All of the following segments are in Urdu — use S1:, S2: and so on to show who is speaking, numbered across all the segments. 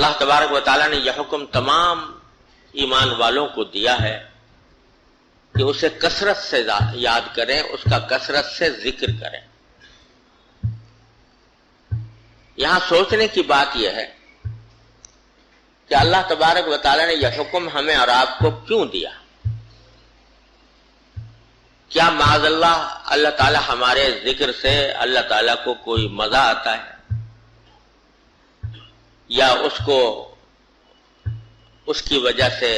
S1: اللہ تبارک و تعالیٰ نے یہ حکم تمام ایمان والوں کو دیا ہے کہ اسے کثرت سے یاد کریں، اس کا کثرت سے ذکر کریں۔ یہاں سوچنے کی بات یہ ہے کہ اللہ تبارک و تعالیٰ نے یہ حکم ہمیں اور آپ کو کیوں دیا؟ کیا معاذ اللہ تعالیٰ ہمارے ذکر سے اللہ تعالیٰ کو کوئی مزہ آتا ہے، یا اس کو اس کی وجہ سے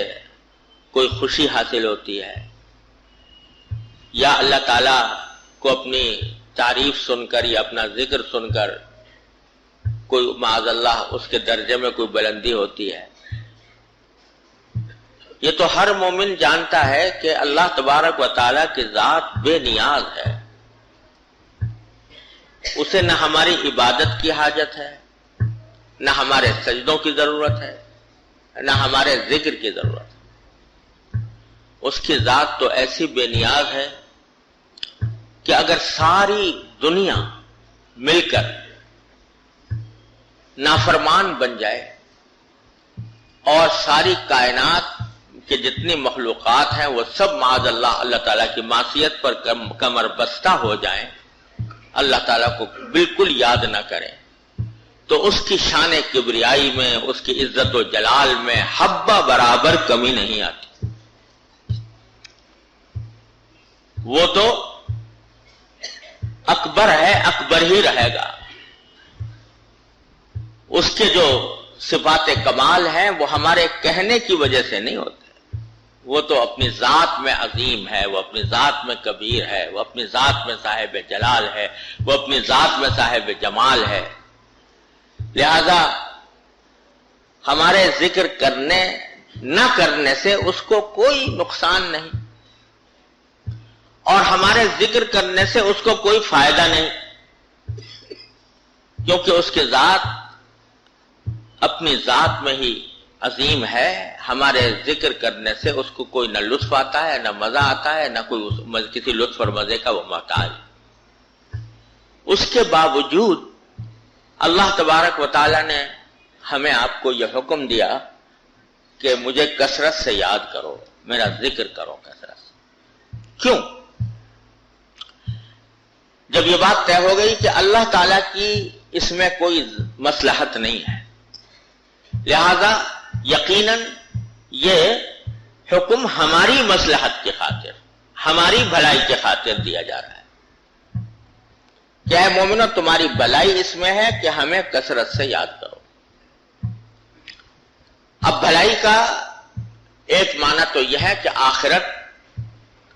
S1: کوئی خوشی حاصل ہوتی ہے، یا اللہ تعالیٰ کو اپنی تعریف سن کر یا اپنا ذکر سن کر کوئی معاذ اللہ اس کے درجے میں کوئی بلندی ہوتی ہے؟ یہ تو ہر مومن جانتا ہے کہ اللہ تبارک و تعالیٰ کی ذات بے نیاز ہے، اسے نہ ہماری عبادت کی حاجت ہے، نہ ہمارے سجدوں کی ضرورت ہے، نہ ہمارے ذکر کی ضرورت ہے۔ اس کی ذات تو ایسی بے نیاز ہے کہ اگر ساری دنیا مل کر نافرمان بن جائے اور ساری کائنات کے جتنی مخلوقات ہیں وہ سب معاذ اللہ تعالیٰ کی معصیت پر کمر بستہ ہو جائیں، اللہ تعالیٰ کو بالکل یاد نہ کریں، تو اس کی شان کبریائی میں، اس کی عزت و جلال میں حبہ برابر کمی نہیں آتی۔ وہ تو اکبر ہے، اکبر ہی رہے گا۔ اس کے جو صفات کمال ہیں وہ ہمارے کہنے کی وجہ سے نہیں ہوتے، وہ تو اپنی ذات میں عظیم ہے، وہ اپنی ذات میں کبیر ہے، وہ اپنی ذات میں صاحب جلال ہے، وہ اپنی ذات میں صاحب جمال ہے۔ لہذا ہمارے ذکر کرنے نہ کرنے سے اس کو کوئی نقصان نہیں، اور ہمارے ذکر کرنے سے اس کو کوئی فائدہ نہیں، کیونکہ اس کی ذات اپنی ذات میں ہی عظیم ہے۔ ہمارے ذکر کرنے سے اس کو کوئی نہ لطف آتا ہے، نہ مزہ آتا ہے، نہ کوئی کسی لطف اور مزے کا وہ محتاج۔ اس کے باوجود اللہ تبارک و تعالیٰ نے ہمیں آپ کو یہ حکم دیا کہ مجھے کثرت سے یاد کرو، میرا ذکر کرو کثرت سے۔ کیوں؟ جب یہ بات طے ہو گئی کہ اللہ تعالیٰ کی اس میں کوئی مصلحت نہیں ہے، لہذا یقیناً یہ حکم ہماری مصلحت کی خاطر، ہماری بھلائی کی خاطر دیا جا رہا ہے۔ کیا ہے مومنو، تمہاری بھلائی اس میں ہے کہ ہمیں کثرت سے یاد کرو۔ اب بھلائی کا ایک معنی تو یہ ہے کہ آخرت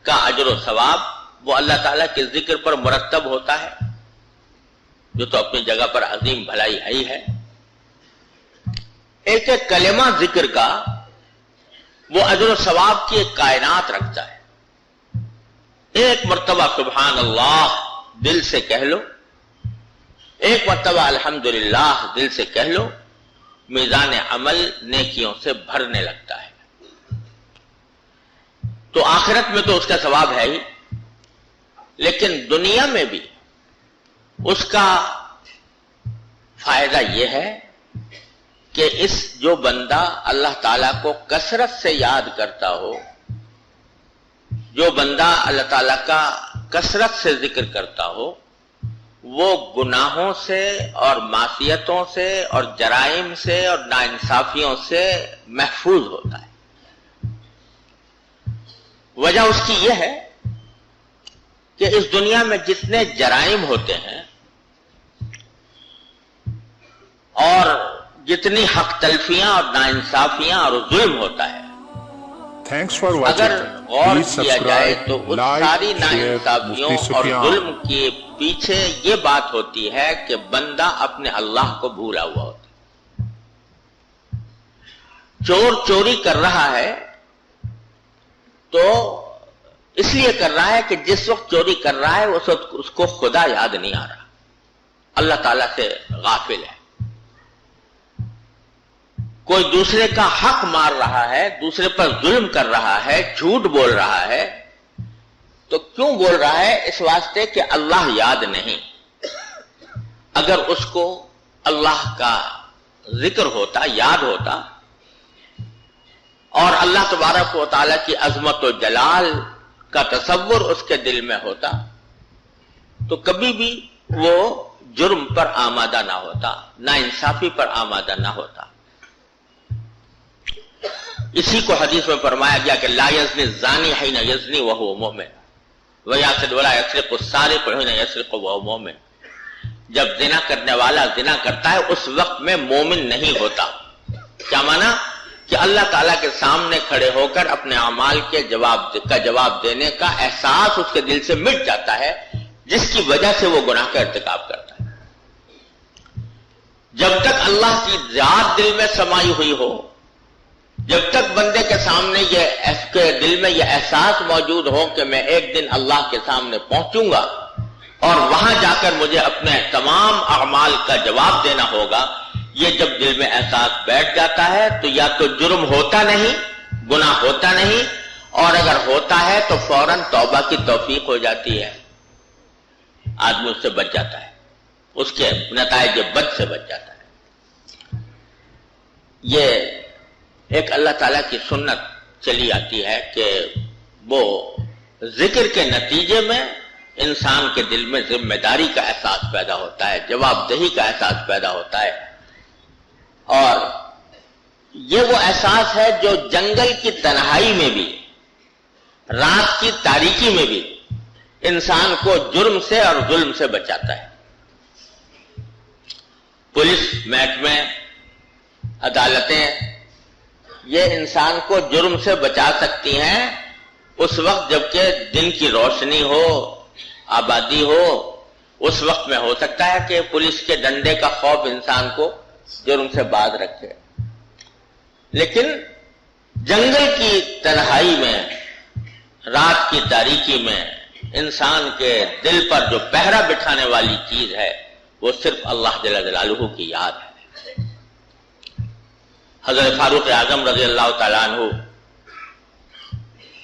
S1: کا اجر و ثواب وہ اللہ تعالیٰ کے ذکر پر مرتب ہوتا ہے، جو تو اپنی جگہ پر عظیم بھلائی ہے ہی ہے۔ ایک کلمہ ذکر کا وہ اجر و ثواب کی ایک کائنات رکھتا ہے۔ ایک مرتبہ سبحان اللہ دل سے کہہ لو، ایک مرتبہ الحمدللہ دل سے کہہ لو، میزان عمل نیکیوں سے بھرنے لگتا ہے۔ تو آخرت میں تو اس کا ثواب ہے ہی، لیکن دنیا میں بھی اس کا فائدہ یہ ہے کہ اس جو بندہ اللہ تعالیٰ کو کثرت سے یاد کرتا ہو، جو بندہ اللہ تعالیٰ کا کثرت سے ذکر کرتا ہو، وہ گناہوں سے اور معصیتوں سے اور جرائم سے اور ناانصافیوں سے محفوظ ہوتا ہے۔ وجہ اس کی یہ ہے کہ اس دنیا میں جتنے جرائم ہوتے ہیں اور جتنی حق تلفیاں اور ناانصافیاں اور ظلم ہوتا ہے، اگر غور کیا جائے تو اس ساری ناانصافیوں اور ظلم کے پیچھے یہ بات ہوتی ہے کہ بندہ اپنے اللہ کو بھولا ہوا ہوتا ہے۔ چور چوری کر رہا ہے تو اس لیے کر رہا ہے کہ جس وقت چوری کر رہا ہے اس وقت اس کو خدا یاد نہیں آ رہا، اللہ تعالیٰ سے غافل ہے۔ کوئی دوسرے کا حق مار رہا ہے، دوسرے پر ظلم کر رہا ہے، جھوٹ بول رہا ہے، تو کیوں بول رہا ہے؟ اس واسطے کہ اللہ یاد نہیں۔ اگر اس کو اللہ کا ذکر ہوتا، یاد ہوتا، اور اللہ تبارک و تعالیٰ کی عظمت و جلال کا تصور اس کے دل میں ہوتا، تو کبھی بھی وہ جرم پر آمادہ نہ ہوتا، نا انصافی پر آمادہ نہ ہوتا۔ اسی کو حدیث میں فرمایا گیا کہ لا یزنی الزانی حین یزنی وہو مومن ویاسرق ولا یسرق السارق حین یسرق وہو مومن۔ جب زنا کرنے والا زنا کرتا ہے اس وقت میں مومن نہیں ہوتا۔ کیا مانا؟ کہ اللہ تعالیٰ کے سامنے کھڑے ہو کر اپنے اعمال کے جواب دینے کا احساس اس کے دل سے مٹ جاتا ہے، جس کی وجہ سے وہ گناہ کا ارتکاب کرتا ہے۔ جب تک اللہ کی ذات دل میں سمائی ہوئی ہو، جب تک بندے کے سامنے دل میں یہ احساس موجود ہو کہ میں ایک دن اللہ کے سامنے پہنچوں گا اور وہاں جا کر مجھے اپنے تمام اعمال کا جواب دینا ہوگا، یہ جب دل میں احساس بیٹھ جاتا ہے تو یا تو جرم ہوتا نہیں، گناہ ہوتا نہیں، اور اگر ہوتا ہے تو فوراً توبہ کی توفیق ہو جاتی ہے، آدمی اس سے بچ جاتا ہے، اس کے نتائج بد سے بچ جاتا ہے۔ یہ ایک اللہ تعالیٰ کی سنت چلی آتی ہے کہ وہ ذکر کے نتیجے میں انسان کے دل میں ذمہ داری کا احساس پیدا ہوتا ہے، جواب دہی کا احساس پیدا ہوتا ہے، اور یہ وہ احساس ہے جو جنگل کی تنہائی میں بھی، رات کی تاریکی میں بھی انسان کو جرم سے اور ظلم سے بچاتا ہے۔ پولیس محکمے، عدالتیں یہ انسان کو جرم سے بچا سکتی ہیں اس وقت جبکہ دن کی روشنی ہو، آبادی ہو، اس وقت میں ہو سکتا ہے کہ پولیس کے ڈنڈے کا خوف انسان کو جرم سے باز رکھے، لیکن جنگل کی تنہائی میں، رات کی تاریکی میں انسان کے دل پر جو پہرا بٹھانے والی چیز ہے وہ صرف اللہ جل جلالہ کی یاد ہے۔ حضرت فاروق اعظم رضی اللہ تعالیٰ عنہ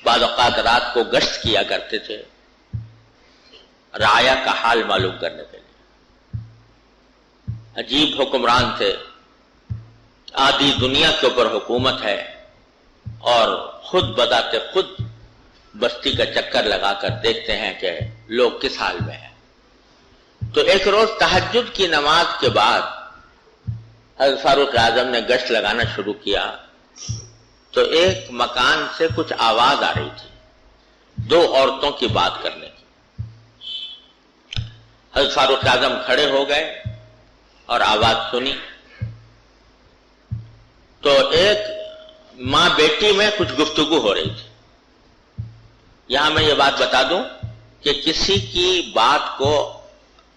S1: بعض اوقات رات کو گشت کیا کرتے تھے رعایا کا حال معلوم کرنے کے لیے۔ عجیب حکمران تھے، آدھی دنیا کے اوپر حکومت ہے، اور خود بذات خود بستی کا چکر لگا کر دیکھتے ہیں کہ لوگ کس حال میں ہیں۔ تو ایک روز تہجد کی نماز کے بعد حضرت فاروق اعظم نے گشت لگانا شروع کیا تو ایک مکان سے کچھ آواز آ رہی تھی، دو عورتوں کی بات کرنے کی۔ حضرت فاروق اعظم کھڑے ہو گئے اور آواز سنی تو ایک ماں بیٹی میں کچھ گفتگو ہو رہی تھی۔ یہاں میں یہ بات بتا دوں کہ کسی کی بات کو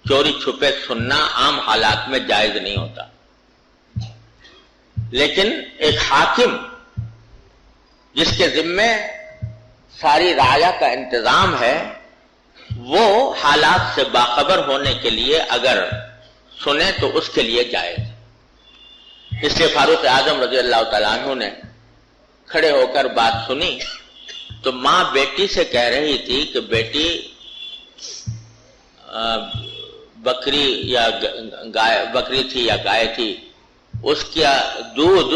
S1: چوری چھپے سننا عام حالات میں جائز نہیں ہوتا، لیکن ایک حاکم جس کے ذمے ساری رعایا کا انتظام ہے، وہ حالات سے باخبر ہونے کے لیے اگر سنے تو اس کے لیے جائز۔ اس لیے فاروق اعظم رضی اللہ تعالیٰ عنہ نے کھڑے ہو کر بات سنی تو ماں بیٹی سے کہہ رہی تھی کہ بیٹی بکری یا گائے، بکری تھی یا گائے تھی، اس کا دودھ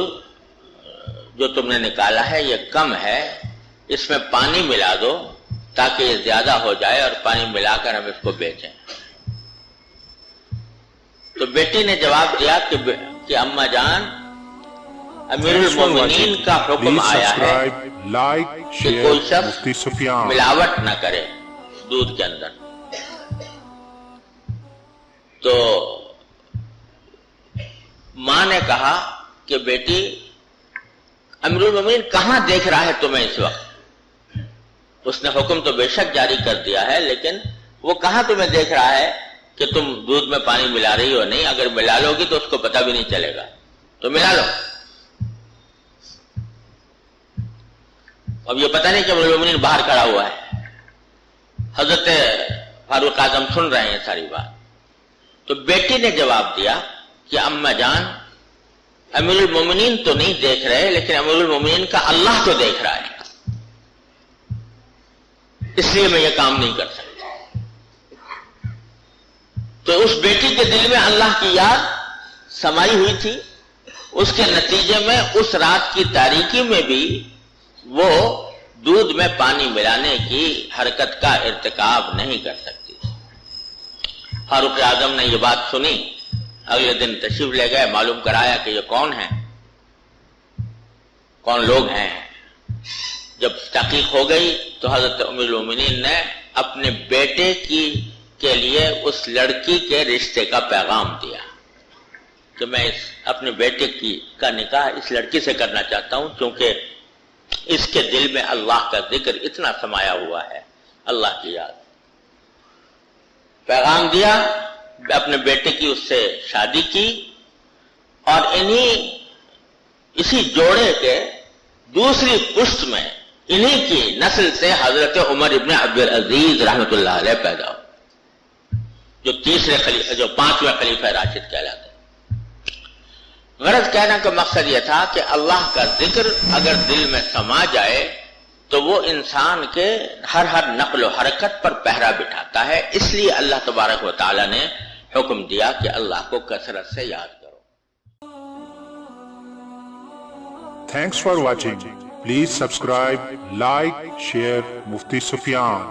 S1: جو تم نے نکالا ہے یہ کم ہے، اس میں پانی ملا دو تاکہ یہ زیادہ ہو جائے اور پانی ملا کر ہم اس کو بیچیں۔ تو بیٹی نے جواب دیا کہ اماں جان، امیر المومنین کا حکم آیا ہے کہ کوئی شخص ملاوٹ نہ کرے دودھ کے اندر۔ تو ماں نے کہا کہ بیٹی، امیر المومنین کہاں دیکھ رہا ہے تمہیں اس وقت؟ اس نے حکم تو بے شک جاری کر دیا ہے، لیکن وہ کہاں تمہیں دیکھ رہا ہے کہ تم دودھ میں پانی ملا رہی ہو؟ نہیں، اگر ملا لو گی تو اس کو پتہ بھی نہیں چلے گا، تو ملا لو۔ اب یہ پتہ نہیں کہ امیر المومنین باہر کھڑا ہوا ہے، حضرت فاروق اعظم سن رہے ہیں ساری بات۔ تو بیٹی نے جواب دیا کہ اماں جان، امیر المومنین تو نہیں دیکھ رہے، لیکن امیر المومنین کا اللہ تو دیکھ رہا ہے، اس لیے میں یہ کام نہیں کر سکتا۔ تو اس بیٹی کے دل میں اللہ کی یاد سمائی ہوئی تھی، اس کے نتیجے میں اس رات کی تاریکی میں بھی وہ دودھ میں پانی ملانے کی حرکت کا ارتکاب نہیں کر سکتی۔ فاروق اعظم نے یہ بات سنی، اگلے دن تشریف لے گئے، معلوم کرایا کہ یہ کون ہیں، کون لوگ ہیں۔ جب تحقیق ہو گئی تو حضرت ام المومنین نے اپنے بیٹے کے لیے اس لڑکی کے رشتے کا پیغام دیا کہ میں اپنے بیٹے کا نکاح اس لڑکی سے کرنا چاہتا ہوں، کیونکہ اس کے دل میں اللہ کا ذکر اتنا سمایا ہوا ہے، اللہ کی یاد۔ پیغام دیا، اپنے بیٹے کی اس سے شادی کی، اور اسی جوڑے کے دوسری پشت میں انہی کی نسل سے حضرت عمر ابن عبدالعزیز رحمۃ اللہ علیہ پیدا ہو، جو پانچویں خلیفہ راشد کہلاتے۔ غرض کہنا کا مقصد یہ تھا کہ اللہ کا ذکر اگر دل میں سما جائے تو وہ انسان کے ہر نقل و حرکت پر پہرا بٹھاتا ہے، اس لیے اللہ تبارک و تعالی نے حکم دیا کہ اللہ کو کثرت سے یاد کرو۔
S2: Thanks for watching. Please subscribe, like, share Mufti Sufyan.